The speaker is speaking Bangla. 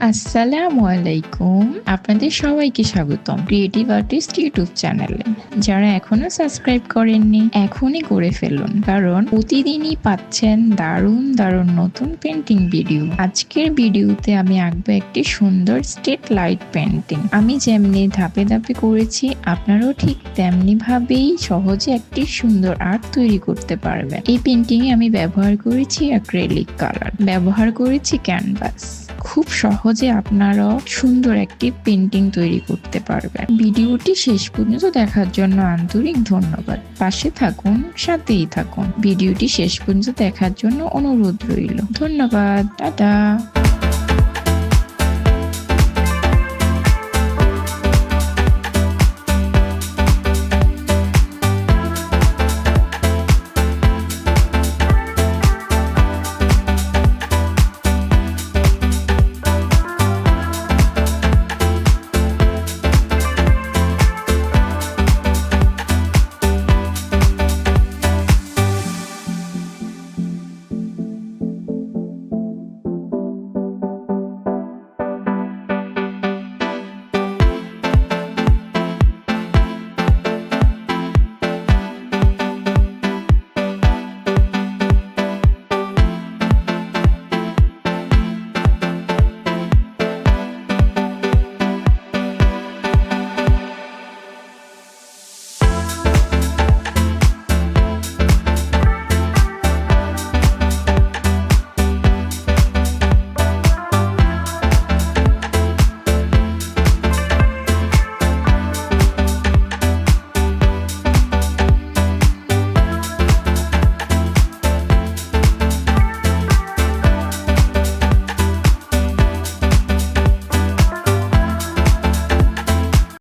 আসসালামু আলাইকুম। আপনাদের সবাইকে স্বাগতম ক্রিয়েটিভ আর্টিস্ট ইউটিউব চ্যানেলে। যারা এখনো সাবস্ক্রাইব করেননি এখনই করে ফেলুন, কারণ প্রতিদিনই পাচ্ছেন দারুণ দারুণ নতুন পেন্টিং ভিডিও। আজকের ভিডিওতে আমি আঁকবো একটি সুন্দর স্ট্রিট লাইট পেন্টিং। আমি যেমনি ধাপে ধাপে করেছি আপনারাও ঠিক তেমনি ভাবেই সহজে একটি সুন্দর আর্ট তৈরি করতে পারবেন। এই পেন্টিং এ আমি ব্যবহার করেছি অ্যাক্রিলিক কালার, ব্যবহার করেছি ক্যানভাস। খুব সহজে আপনারাও সুন্দর একটি পেন্টিং তৈরি করতে পারবেন। ভিডিওটি শেষ পর্যন্ত দেখার জন্য আন্তরিক ধন্যবাদ। পাশে থাকুন, সাথেই থাকুন। ভিডিওটি শেষ পর্যন্ত দেখার জন্য অনুরোধ রইল। ধন্যবাদ। টাটা।